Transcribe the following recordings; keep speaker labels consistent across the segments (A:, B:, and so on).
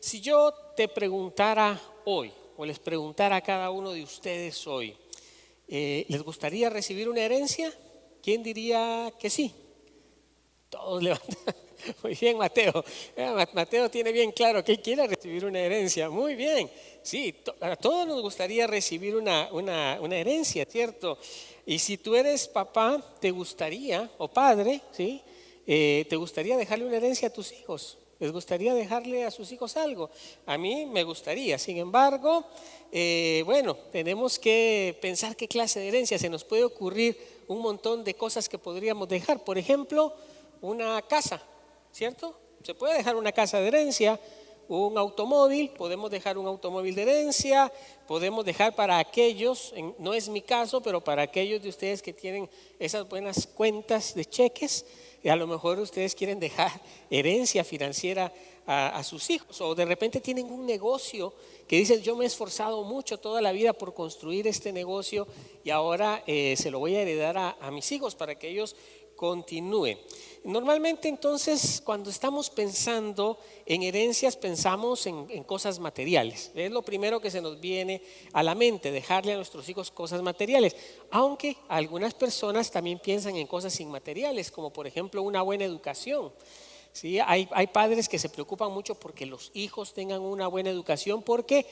A: Si yo te preguntara hoy, o les preguntara a cada uno de ustedes hoy, ¿les gustaría recibir una herencia? ¿Quién diría que sí? Todos levantan. Muy bien, Mateo. Mateo tiene bien claro que él quiere recibir una herencia. Muy bien. Sí, a todos nos gustaría recibir una herencia, ¿cierto? Y si tú eres papá, te gustaría, o padre, ¿sí? ¿Te gustaría dejarle una herencia a tus hijos? ¿Les gustaría dejarle a sus hijos algo? A mí me gustaría. Sin embargo, bueno, tenemos que pensar qué clase de herencia. Se nos puede ocurrir un montón de cosas que podríamos dejar. Por ejemplo, una casa, ¿cierto? Se puede dejar una casa de herencia, un automóvil, podemos dejar un automóvil de herencia, podemos dejar para aquellos, no es mi caso, pero para aquellos de ustedes que tienen esas buenas cuentas de cheques, y a lo mejor ustedes quieren dejar herencia financiera a sus hijos, o de repente tienen un negocio que dicen: yo me he esforzado mucho toda la vida por construir este negocio y ahora se lo voy a heredar a mis hijos para que ellos continúen. Normalmente entonces cuando estamos pensando en herencias pensamos en cosas materiales. Es lo primero que se nos viene a la mente, dejarle a nuestros hijos cosas materiales. Aunque algunas personas también piensan en cosas inmateriales, como por ejemplo una buena educación. Sí, hay padres que se preocupan mucho porque los hijos tengan una buena educación, porque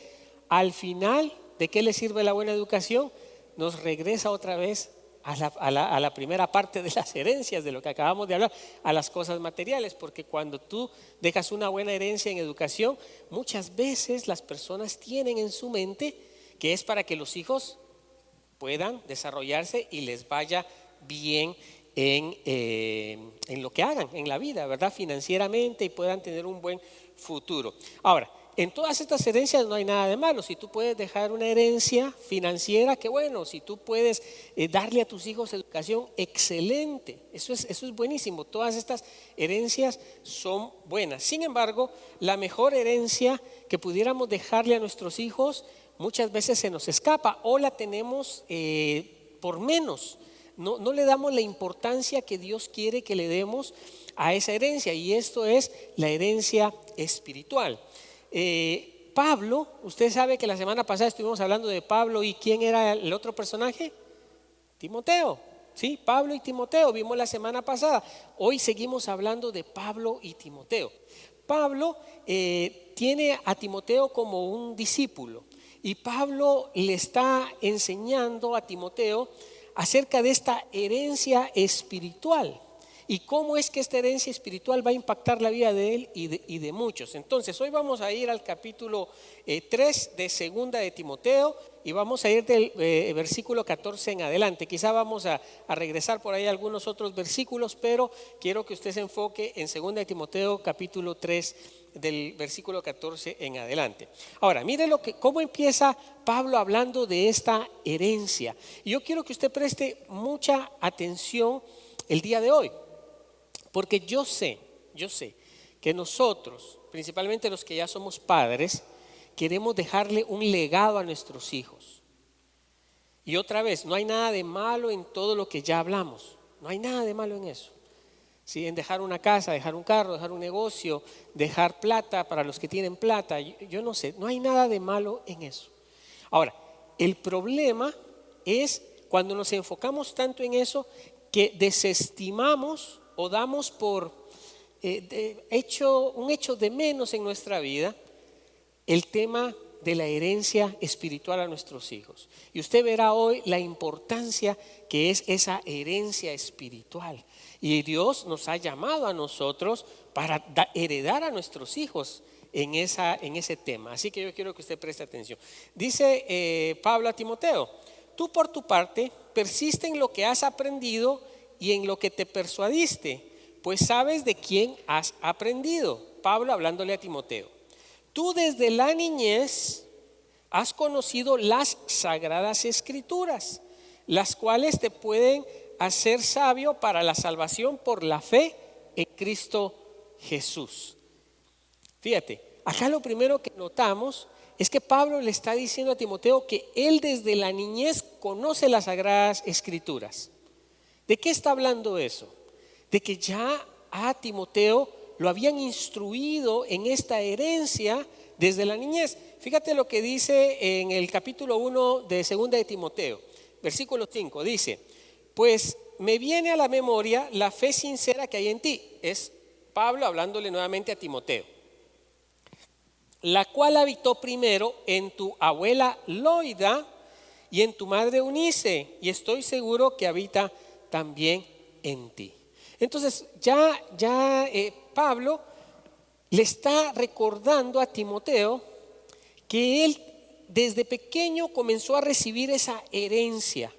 A: al final, ¿de qué les sirve la buena educación? Nos regresa otra vez a la primera parte de las herencias, de lo que acabamos de hablar, a las cosas materiales, porque cuando tú dejas una buena herencia en educación, muchas veces las personas tienen en su mente que es para que los hijos puedan desarrollarse y les vaya bien en lo que hagan en la vida, ¿verdad? Financieramente, y puedan tener un buen futuro. Ahora, en todas estas herencias no hay nada de malo. Si tú puedes dejar una herencia financiera, qué bueno. Si tú puedes darle a tus hijos educación, excelente. Eso es buenísimo. Todas estas herencias son buenas. Sin embargo, la mejor herencia que pudiéramos dejarle a nuestros hijos muchas veces se nos escapa, o la tenemos por menos. No le damos la importancia que Dios quiere que le demos a esa herencia, y esto es la herencia espiritual. Pablo, usted sabe que la semana pasada estuvimos hablando de Pablo, y ¿quién era el otro personaje? Timoteo. Sí, Pablo y Timoteo vimos la semana pasada. Hoy seguimos hablando de Pablo y Timoteo. Pablo tiene a Timoteo como un discípulo, y Pablo le está enseñando a Timoteo acerca de esta herencia espiritual y cómo es que esta herencia espiritual va a impactar la vida de él y de muchos. Entonces hoy vamos a ir al capítulo 3 de segunda de Timoteo, y vamos a ir del versículo 14 en adelante. Quizá vamos a regresar por ahí a algunos otros versículos, pero quiero que usted se enfoque en segunda de Timoteo capítulo 3 del versículo 14 en adelante. Ahora, mire cómo empieza Pablo hablando de esta herencia. Y yo quiero que usted preste mucha atención el día de hoy, porque yo sé que nosotros, principalmente los que ya somos padres, queremos dejarle un legado a nuestros hijos. Y otra vez, no hay nada de malo en todo lo que ya hablamos. No hay nada de malo en eso. Sí, en dejar una casa, dejar un carro, dejar un negocio, dejar plata para los que tienen plata. Yo no sé, no hay nada de malo en eso. Ahora, el problema es cuando nos enfocamos tanto en eso que desestimamos o damos por un hecho de menos en nuestra vida el tema de la herencia espiritual a nuestros hijos. Y usted verá hoy la importancia que es esa herencia espiritual. Y Dios nos ha llamado a nosotros para heredar a nuestros hijos en ese tema. Así que yo quiero que usted preste atención. Dice Pablo a Timoteo: tú por tu parte persiste en lo que has aprendido y en lo que te persuadiste, pues sabes de quién has aprendido. Pablo hablándole a Timoteo: tú desde la niñez has conocido las sagradas escrituras, las cuales te pueden hacer sabio para la salvación por la fe en Cristo Jesús. Fíjate, acá lo primero que notamos es que Pablo le está diciendo a Timoteo que él desde la niñez conoce las sagradas escrituras. ¿De qué está hablando eso? De que ya a Timoteo lo habían instruido en esta herencia desde la niñez. Fíjate lo que dice en el capítulo 1 de 2 de Timoteo, versículo 5, dice: pues me viene a la memoria la fe sincera que hay en ti. Es Pablo hablándole nuevamente a Timoteo, la cual habitó primero en tu abuela Loida y en tu madre Eunice, y estoy seguro que habita también en ti. Entonces Pablo le está recordando a Timoteo que él desde pequeño comenzó a recibir esa herencia,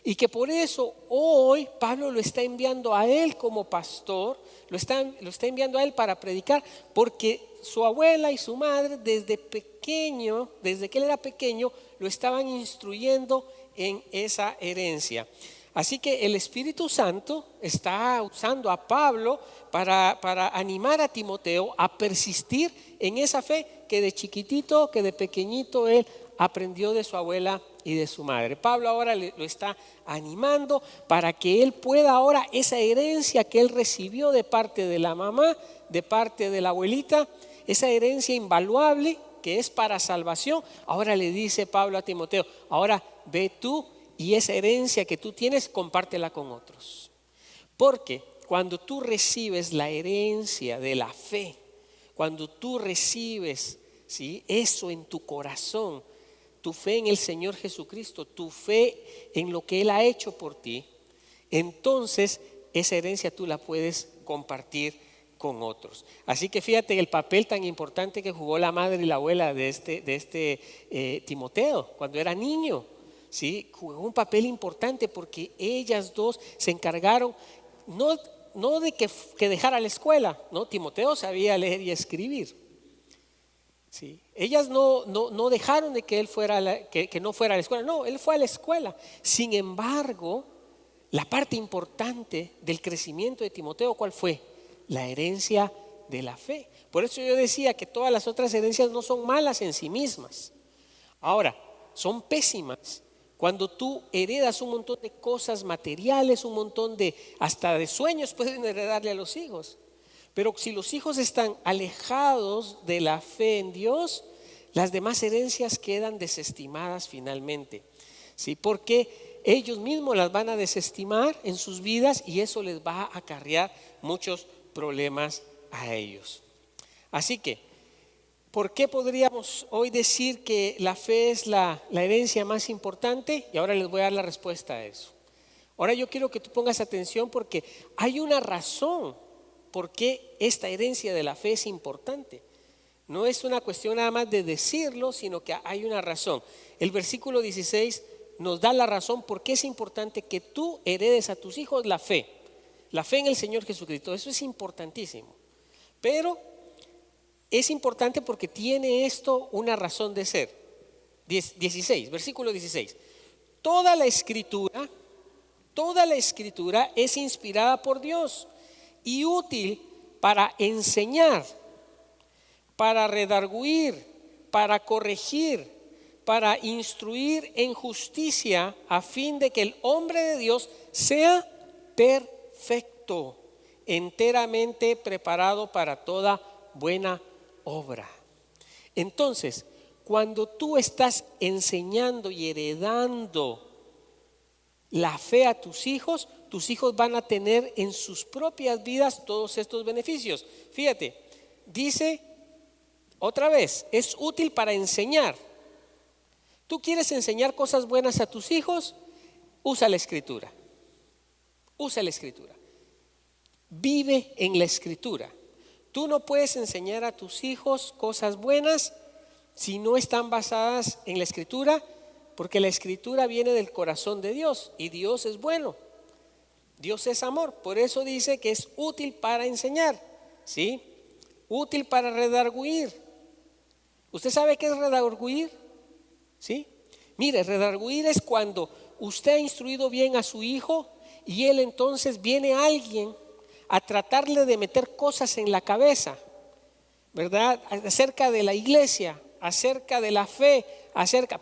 A: y que por eso hoy Pablo lo está enviando a él como pastor, lo está enviando a él para predicar, porque su abuela y su madre desde pequeño, desde que él era pequeño, lo estaban instruyendo en esa herencia. Así que el Espíritu Santo está usando a Pablo para animar a Timoteo a persistir en esa fe que de chiquitito, que de pequeñito él aprendió de su abuela y de su madre. Pablo ahora lo está animando para que él pueda ahora esa herencia que él recibió de parte de la mamá, de parte de la abuelita, esa herencia invaluable que es para salvación. Ahora le dice Pablo a Timoteo: ahora ve tú y esa herencia que tú tienes, compártela con otros. Porque cuando tú recibes la herencia de la fe, cuando tú recibes, ¿sí?, eso en tu corazón, tu fe en el Señor Jesucristo, tu fe en lo que Él ha hecho por ti, entonces esa herencia tú la puedes compartir con otros. Así que fíjate el papel tan importante que jugó la madre y la abuela de este Timoteo cuando era niño. ¿Sí? Jugó un papel importante porque ellas dos se encargaron no de que dejara la escuela, ¿no? Timoteo sabía leer y escribir. ¿Sí? Ellas no dejaron de que él fuera que no fuera a la escuela. No, él fue a la escuela. Sin embargo, la parte importante del crecimiento de Timoteo, ¿cuál fue? La herencia de la fe. Por eso yo decía que todas las otras herencias no son malas en sí mismas. Ahora, son pésimas cuando tú heredas un montón de cosas materiales, un montón hasta de sueños pueden heredarle a los hijos. Pero si los hijos están alejados de la fe en Dios, las demás herencias quedan desestimadas finalmente. ¿Sí? Porque ellos mismos las van a desestimar en sus vidas y eso les va a acarrear muchos problemas a ellos. Así que, ¿por qué podríamos hoy decir que la fe es la herencia más importante? Y ahora les voy a dar la respuesta a eso. Ahora yo quiero que tú pongas atención porque hay una razón por qué esta herencia de la fe es importante. No es una cuestión nada más de decirlo, sino que hay una razón. El versículo 16 nos da la razón por qué es importante que tú heredes a tus hijos la fe en el Señor Jesucristo. Eso es importantísimo. Pero es importante porque tiene esto una razón de ser. 16, versículo 16. Toda la escritura es inspirada por Dios y útil para enseñar, para redarguir, para corregir, para instruir en justicia, a fin de que el hombre de Dios sea perfecto, enteramente preparado para toda buena obra. Entonces, cuando tú estás enseñando y heredando la fe a tus hijos van a tener en sus propias vidas todos estos beneficios. Fíjate, dice otra vez, es útil para enseñar. ¿Tú quieres enseñar cosas buenas a tus hijos? Usa la escritura. Usa la escritura. Vive en la escritura. Tú no puedes enseñar a tus hijos cosas buenas si no están basadas en la escritura, porque la escritura viene del corazón de Dios y Dios es bueno. Dios es amor. Por eso dice que es útil para enseñar, ¿sí? Útil para redarguir. ¿Usted sabe qué es redarguir? ¿Sí? Mire, redarguir es cuando usted ha instruido bien a su hijo y él entonces viene alguien a tratarle de meter cosas en la cabeza, ¿verdad? Acerca de la iglesia, acerca de la fe,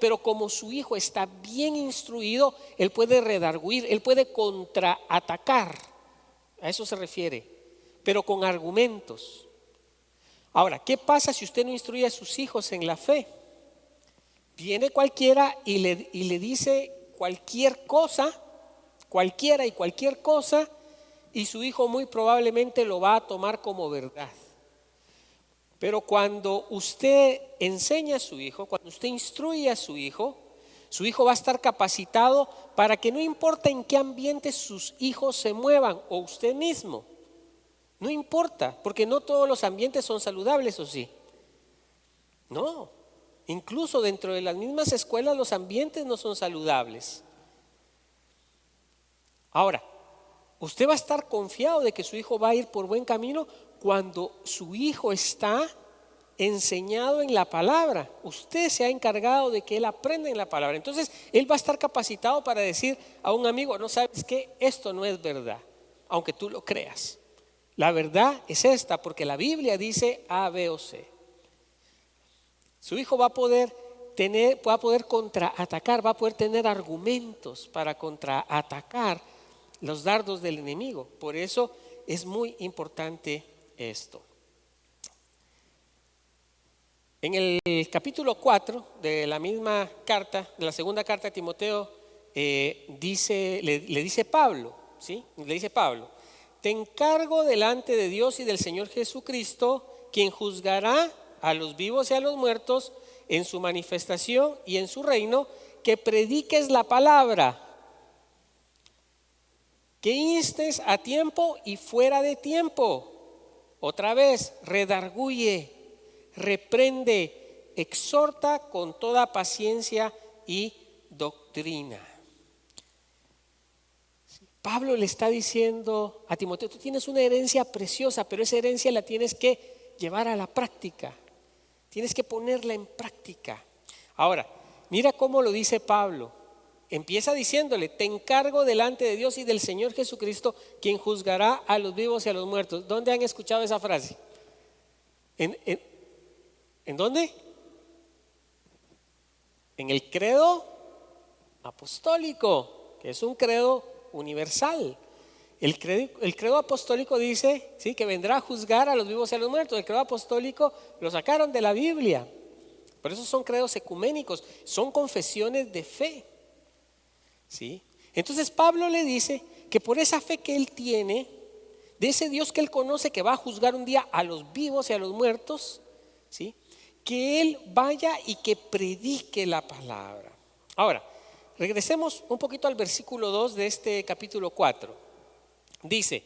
A: pero como su hijo está bien instruido, él puede redarguir, él puede contraatacar. A eso se refiere, pero con argumentos. Ahora, ¿qué pasa si usted no instruye a sus hijos en la fe? Viene cualquiera y le dice cualquier cosa, cualquiera y cualquier cosa, y su hijo muy probablemente lo va a tomar como verdad. Pero cuando usted enseña a su hijo, cuando usted instruye a su hijo va a estar capacitado para que no importa en qué ambiente sus hijos se muevan o usted mismo. No importa, porque no todos los ambientes son saludables, ¿o sí? No, incluso dentro de las mismas escuelas los ambientes no son saludables. Ahora, usted va a estar confiado de que su hijo va a ir por buen camino cuando su hijo está enseñado en la palabra. Usted se ha encargado de que él aprenda en la palabra. Entonces, él va a estar capacitado para decir a un amigo: no, sabes qué, esto no es verdad, aunque tú lo creas. La verdad es esta, porque la Biblia dice A, B o C. Su hijo va a poder contraatacar, va a poder tener argumentos para contraatacar los dardos del enemigo. Por eso es muy importante esto. En el capítulo 4 de la misma carta, de la segunda carta de Timoteo, le dice Pablo, ¿sí? Le dice Pablo: te encargo delante de Dios y del Señor Jesucristo, quien juzgará a los vivos y a los muertos en su manifestación y en su reino, que prediques la palabra, que instes a tiempo y fuera de tiempo. Otra vez, redarguye, reprende, exhorta con toda paciencia y doctrina. Pablo le está diciendo a Timoteo: tú tienes una herencia preciosa, pero esa herencia la tienes que llevar a la práctica, tienes que ponerla en práctica. Ahora, mira cómo lo dice Pablo. Empieza diciéndole: te encargo delante de Dios y del Señor Jesucristo, quien juzgará a los vivos y a los muertos. ¿Dónde han escuchado esa frase? ¿En dónde? En el credo apostólico, que es un credo universal. El credo apostólico dice, ¿sí?, que vendrá a juzgar a los vivos y a los muertos. El credo apostólico lo sacaron de la Biblia. Por eso son credos ecuménicos, son confesiones de fe, ¿sí? Entonces Pablo le dice que por esa fe que él tiene, de ese Dios que él conoce, que va a juzgar un día a los vivos y a los muertos, ¿sí?, que él vaya y que predique la palabra. Ahora, regresemos un poquito al versículo 2 de este capítulo 4. Dice: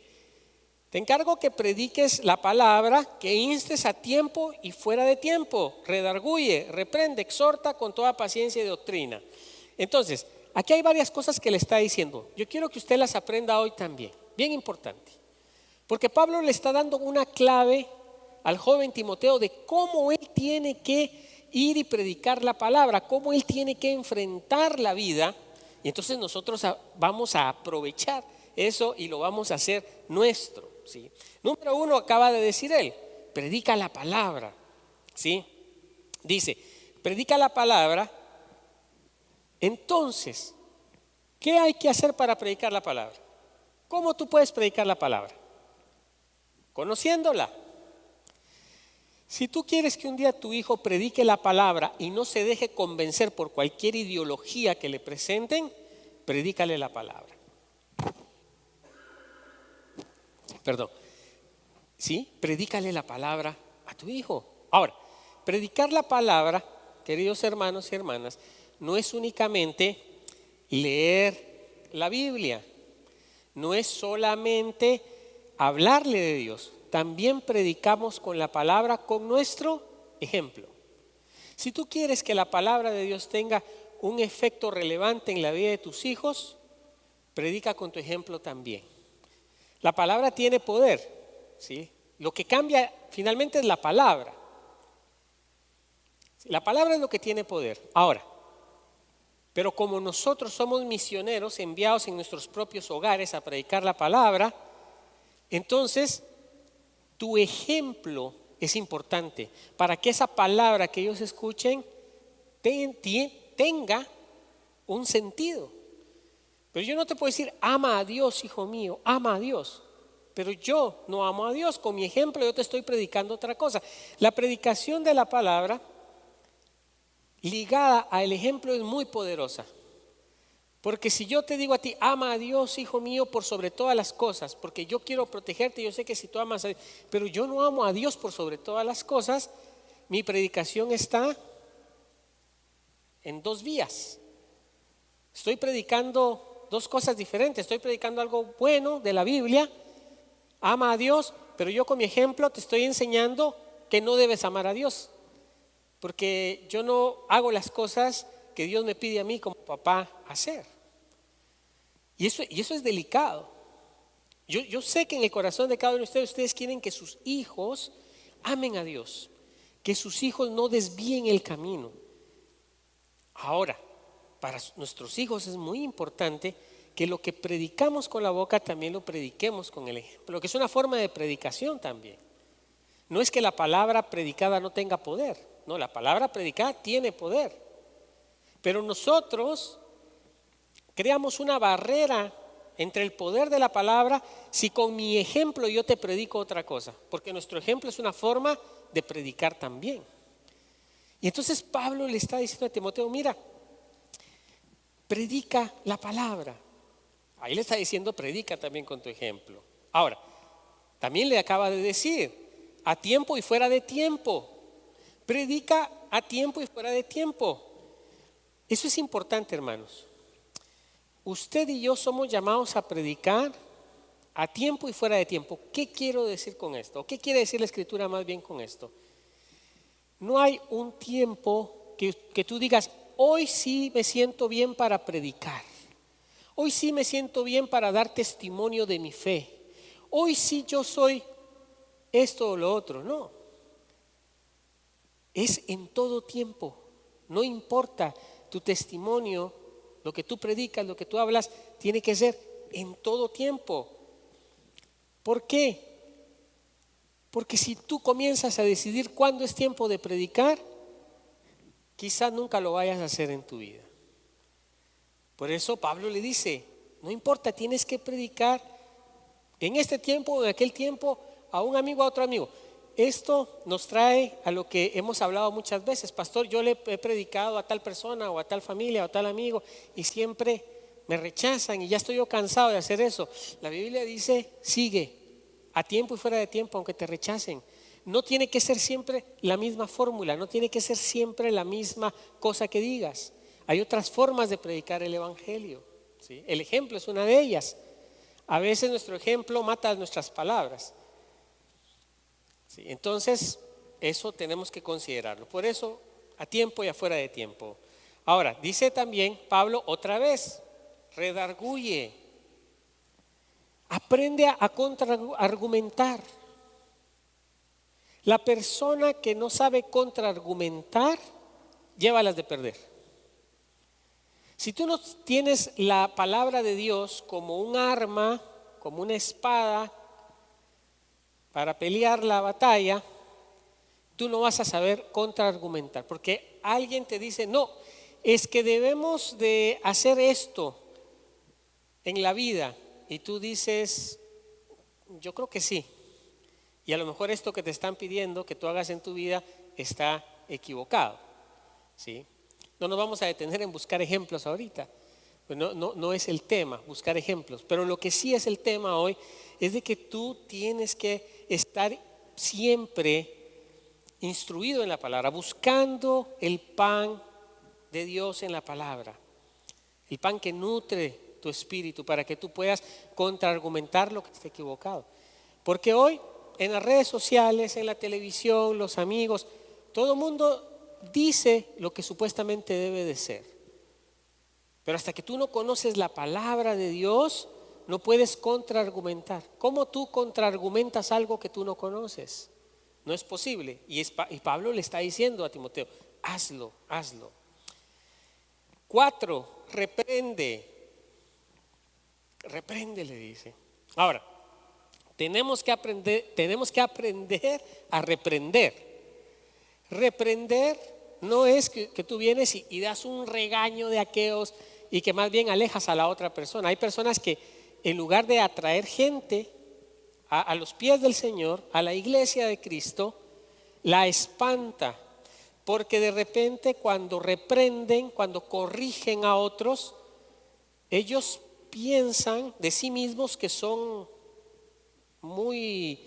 A: te encargo que prediques la palabra, que instes a tiempo y fuera de tiempo, redarguye, reprende, exhorta con toda paciencia y doctrina. Entonces, aquí hay varias cosas que le está diciendo. Yo quiero que usted las aprenda hoy también, bien importante. Porque Pablo le está dando una clave al joven Timoteo de cómo él tiene que ir y predicar la palabra, cómo él tiene que enfrentar la vida. Y entonces nosotros vamos a aprovechar eso y lo vamos a hacer nuestro, ¿sí? Número 1, acaba de decir él: predica la palabra, ¿sí? Dice: predica la palabra. Entonces, ¿qué hay que hacer para predicar la palabra? ¿Cómo tú puedes predicar la palabra? Conociéndola. Si tú quieres que un día tu hijo predique la palabra y no se deje convencer por cualquier ideología que le presenten, predícale la palabra. Perdón. ¿Sí? Predícale la palabra a tu hijo. Ahora, predicar la palabra, queridos hermanos y hermanas, no es únicamente leer la Biblia, no es solamente hablarle de Dios. También predicamos con la palabra, con nuestro ejemplo. Si tú quieres que la palabra de Dios tenga un efecto relevante en la vida de tus hijos, predica con tu ejemplo también. La palabra tiene poder, ¿sí? Lo que cambia finalmente es la palabra. La palabra es lo que tiene poder. Ahora, pero como nosotros somos misioneros enviados en nuestros propios hogares a predicar la palabra, entonces tu ejemplo es importante para que esa palabra que ellos escuchen tenga un sentido. Pero yo no te puedo decir: ama a Dios, hijo mío, ama a Dios. pero yo no amo a Dios. Con mi ejemplo yo te estoy predicando otra cosa. La predicación de la palabra ligada al ejemplo es muy poderosa. Porque si yo te digo a ti, ama a Dios, hijo mío, por sobre todas las cosas, porque yo quiero protegerte, yo sé que si tú amas a Dios, pero yo no amo a Dios por sobre todas las cosas, mi predicación está en dos vías. Estoy predicando dos cosas diferentes. Estoy predicando algo bueno de la Biblia, ama a Dios, pero yo con mi ejemplo te estoy enseñando que no debes amar a Dios, porque yo no hago las cosas que Dios me pide a mí como papá hacer. Y eso es delicado. Yo sé que en el corazón de cada uno de ustedes quieren que sus hijos amen a Dios, que sus hijos no desvíen el camino. Ahora, para nuestros hijos es muy importante que lo que predicamos con la boca también lo prediquemos con el ejemplo, que es una forma de predicación también. No es que la palabra predicada no tenga poder, no, la palabra predicada tiene poder. Pero nosotros creamos una barrera entre el poder de la palabra si con mi ejemplo yo te predico otra cosa, porque nuestro ejemplo es una forma de predicar también. Y entonces Pablo le está diciendo a Timoteo, mira, predica la palabra. Ahí le está diciendo, predica también con tu ejemplo. Ahora, también le acaba de decir, a tiempo y fuera de tiempo. Predica a tiempo y fuera de tiempo. Eso es importante, hermanos. Usted y yo somos llamados a predicar a tiempo y fuera de tiempo. ¿Qué quiero decir con esto? ¿Qué quiere decir la Escritura más bien con esto? No hay un tiempo que tú digas, hoy sí me siento bien para predicar. Hoy sí me siento bien para dar testimonio de mi fe. Hoy sí yo soy esto o lo otro. No. Es en todo tiempo. No importa tu testimonio, lo que tú predicas, lo que tú hablas, tiene que ser en todo tiempo. ¿Por qué? Porque si tú comienzas a decidir cuándo es tiempo de predicar, quizás nunca lo vayas a hacer en tu vida. Por eso Pablo le dice, no importa, tienes que predicar en este tiempo o en aquel tiempo a un amigo, a otro amigo. Esto nos trae a lo que hemos hablado muchas veces. Pastor, yo le he predicado a tal persona o a tal familia o a tal amigo y siempre me rechazan y ya estoy yo cansado de hacer eso. La Biblia dice, sigue a tiempo y fuera de tiempo aunque te rechacen. No tiene que ser siempre la misma fórmula, no tiene que ser siempre la misma cosa que digas. Hay otras formas de predicar el evangelio, ¿sí? El ejemplo es una de ellas. A veces nuestro ejemplo mata nuestras palabras. Sí, entonces, eso tenemos que considerarlo. Por eso, a tiempo y afuera de tiempo. Ahora, dice también Pablo otra vez, redarguye, aprende a contraargumentar. La persona que no sabe contraargumentar, llévalas de perder. Si tú no tienes la palabra de Dios como un arma, como una espada, para pelear la batalla, tú no vas a saber contraargumentar, porque alguien te dice, no, es que debemos de hacer esto en la vida, y tú dices, yo creo que sí, y a lo mejor esto que te están pidiendo que tú hagas en tu vida está equivocado, ¿sí? No nos vamos a detener en buscar ejemplos ahorita, pues no es el tema, buscar ejemplos, pero lo que sí es el tema hoy es de que tú tienes que estar siempre instruido en la palabra, buscando el pan de Dios en la palabra, el pan que nutre tu espíritu para que tú puedas contraargumentar lo que esté equivocado. Porque hoy en las redes sociales, en la televisión, los amigos, todo el mundo dice lo que supuestamente debe de ser. Pero hasta que tú no conoces la palabra de Dios, no puedes contraargumentar. ¿Cómo tú contraargumentas algo que tú no conoces? No es posible. Y Pablo le está diciendo a Timoteo, hazlo. 4, reprende, le dice. Ahora, tenemos que aprender a reprender. Reprender no es que tú vienes y das un regaño de aquellos y que más bien alejas a la otra persona. Hay personas que en lugar de atraer gente a los pies del Señor, a la iglesia de Cristo, la espanta. Porque de repente cuando reprenden, cuando corrigen a otros, ellos piensan de sí mismos que son muy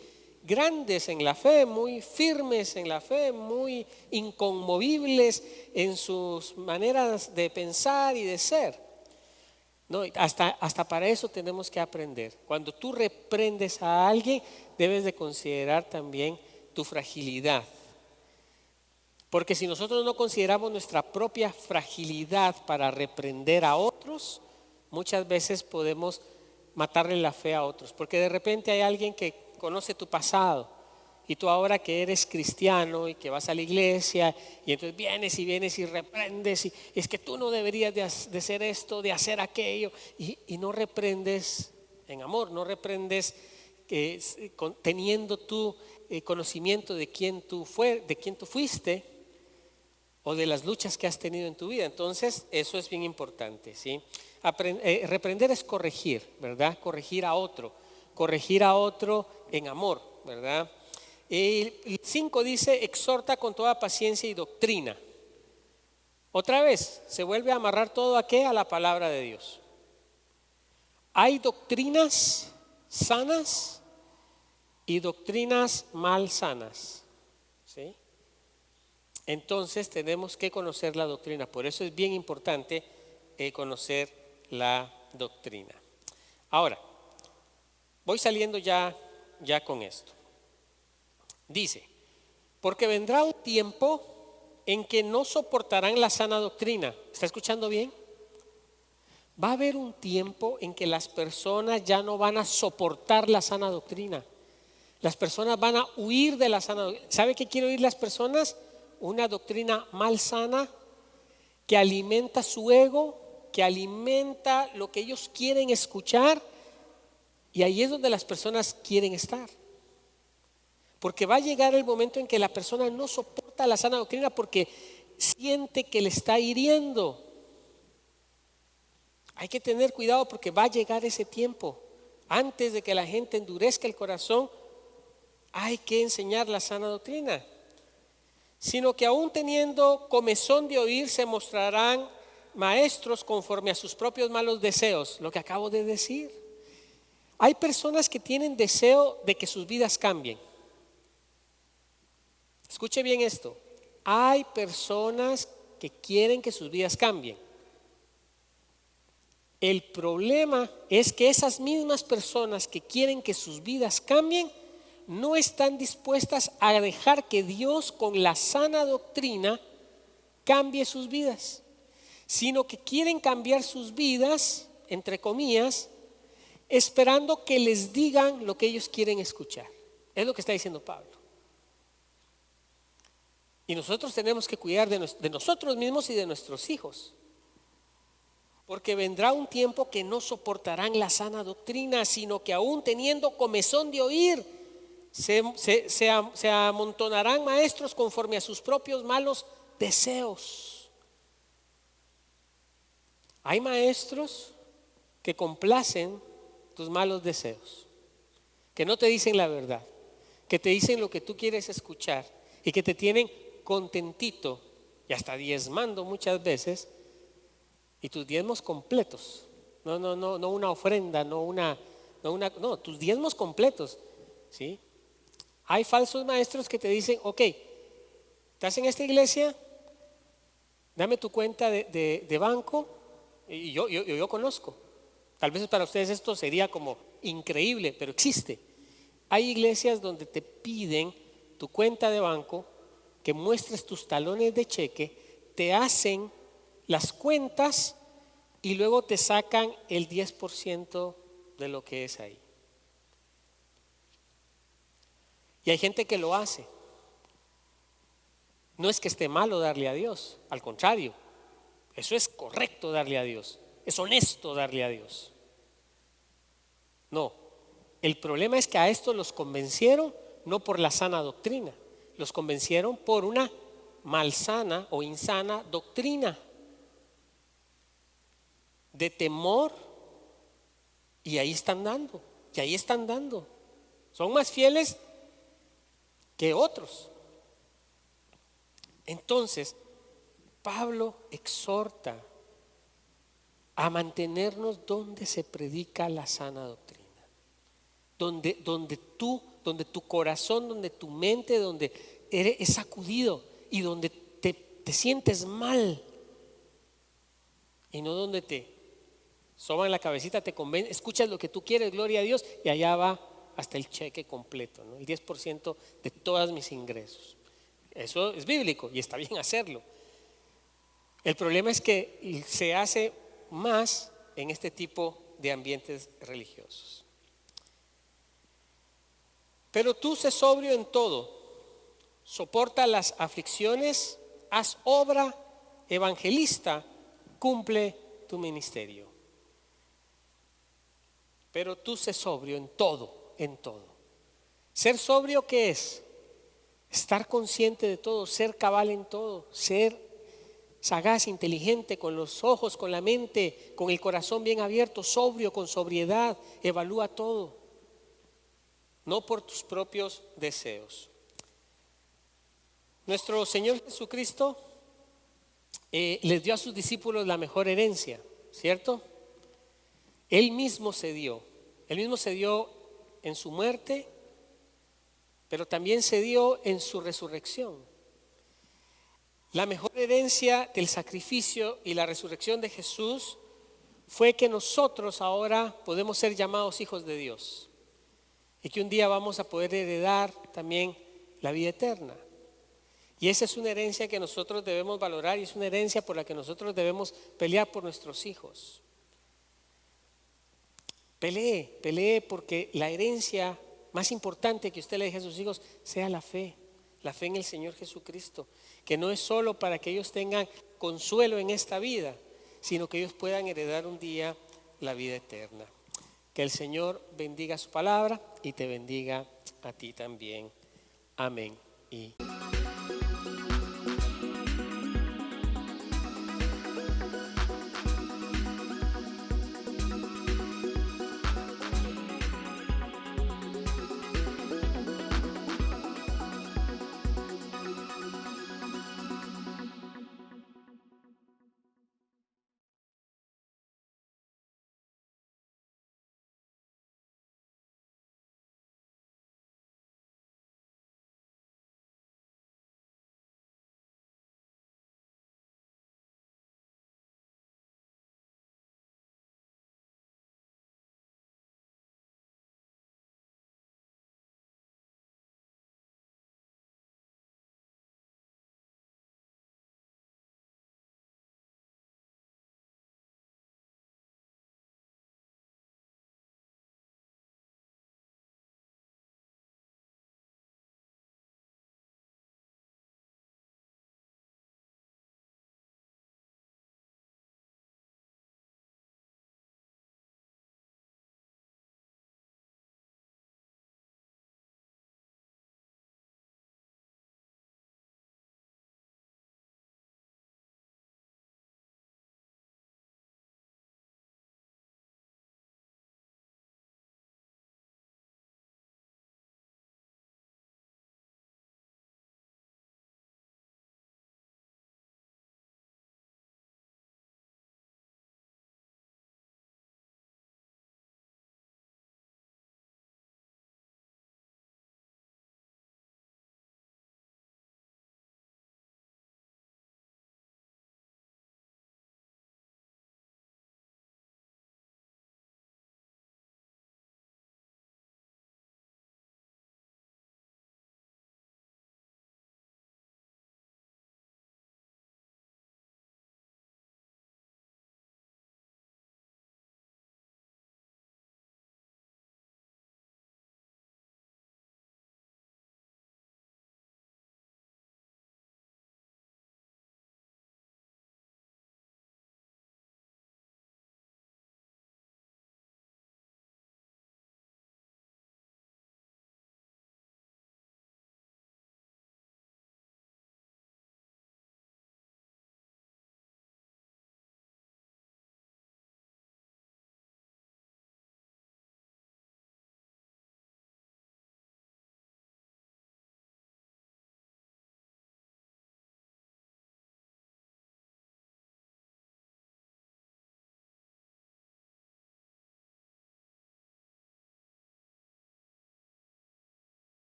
A: grandes en la fe, muy firmes en la fe, muy inconmovibles en sus maneras de pensar y de ser. No, hasta para eso tenemos que aprender. Cuando tú reprendes a alguien, debes de considerar también tu fragilidad. Porque si nosotros no consideramos nuestra propia fragilidad para reprender a otros, muchas veces podemos matarle la fe a otros. Porque de repente hay alguien que conoce tu pasado y tú ahora que eres cristiano y que vas a la iglesia y entonces vienes y reprendes y es que tú no deberías de hacer esto, de hacer aquello y no reprendes en amor, no reprendes teniendo tu conocimiento de quién tú fuiste o de las luchas que has tenido en tu vida. Entonces eso es bien importante, ¿sí? Reprender es corregir, ¿verdad? Corregir a otro en amor, ¿verdad? El 5 dice: exhorta con toda paciencia y doctrina. Otra vez se vuelve a amarrar todo a ¿qué? A la palabra de Dios. Hay doctrinas sanas y doctrinas mal sanas, ¿sí? Entonces tenemos que conocer la doctrina. Por eso es bien importante conocer la doctrina. Ahora, voy saliendo ya con esto. Dice: porque vendrá un tiempo en que no soportarán la sana doctrina. ¿Está escuchando bien? Va a haber un tiempo en que las personas ya no van a soportar la sana doctrina. Las personas van a huir de la sana doctrina. ¿Sabe qué quieren oír las personas? Una doctrina mal sana que alimenta su ego, que alimenta lo que ellos quieren escuchar, y ahí es donde las personas quieren estar. Porque va a llegar el momento en que la persona no soporta la sana doctrina porque siente que le está hiriendo. Hay que tener cuidado porque va a llegar ese tiempo. Antes de que la gente endurezca el corazón, hay que enseñar la sana doctrina. Sino que aún teniendo comezón de oír, se mostrarán maestros conforme a sus propios malos deseos. Lo que acabo de decir. Hay personas que tienen deseo de que sus vidas cambien. Escuche bien esto. Hay personas que quieren que sus vidas cambien. El problema es que esas mismas personas que quieren que sus vidas cambien no están dispuestas a dejar que Dios con la sana doctrina cambie sus vidas, sino que quieren cambiar sus vidas, entre comillas, esperando que les digan lo que ellos quieren escuchar. Es lo que está diciendo Pablo. Y nosotros tenemos que cuidar de nosotros mismos y de nuestros hijos. Porque vendrá un tiempo que no soportarán la sana doctrina, sino que aún teniendo comezón de oír, se amontonarán maestros conforme a sus propios malos deseos. Hay maestros que complacen tus malos deseos, que no te dicen la verdad, que te dicen lo que tú quieres escuchar y que te tienen contentito y hasta diezmando muchas veces, y tus diezmos completos, no una ofrenda, no, tus diezmos completos, ¿sí? Hay falsos maestros que te dicen: ok, estás en esta iglesia, dame tu cuenta de banco. Y yo conozco. Tal vez para ustedes esto sería como increíble, pero existe. Hay iglesias donde te piden tu cuenta de banco, que muestres tus talones de cheque, te hacen las cuentas y luego te sacan el 10% de lo que es ahí. Y hay gente que lo hace. No es que esté malo darle a Dios, al contrario, eso es correcto darle a Dios, es honesto darle a Dios. No, el problema es que a estos los convencieron no por la sana doctrina, los convencieron por una malsana o insana doctrina de temor, y ahí están dando. son más fieles que otros. Entonces, Pablo exhorta a mantenernos donde se predica la sana doctrina, donde tu corazón, donde tu mente, donde es sacudido y donde te sientes mal, y no donde te soban la cabecita, te convencen, escuchas lo que tú quieres, gloria a Dios, y allá va hasta el cheque completo, ¿no? El 10% de todos mis ingresos. Eso es bíblico y está bien hacerlo. El problema es que se hace más en este tipo de ambientes religiosos. Pero tú sé sobrio en todo, soporta las aflicciones, haz obra evangelista, cumple tu ministerio. Pero tú sé sobrio en todo, en todo. Ser sobrio, ¿qué es? Estar consciente de todo, ser cabal en todo, ser sagaz, inteligente, con los ojos, con la mente, con el corazón bien abierto, sobrio, con sobriedad, evalúa todo, no por tus propios deseos. Nuestro Señor Jesucristo les dio a sus discípulos la mejor herencia, ¿cierto? Él mismo se dio en su muerte, pero también se dio en su resurrección. La mejor herencia del sacrificio y la resurrección de Jesús fue que nosotros ahora podemos ser llamados hijos de Dios y que un día vamos a poder heredar también la vida eterna. Y esa es una herencia que nosotros debemos valorar y es una herencia por la que nosotros debemos pelear por nuestros hijos. Pelee porque la herencia más importante que usted le deje a sus hijos sea la fe en el Señor Jesucristo, que no es solo para que ellos tengan consuelo en esta vida, sino que ellos puedan heredar un día la vida eterna. Que el Señor bendiga su palabra y te bendiga a ti también. Amén.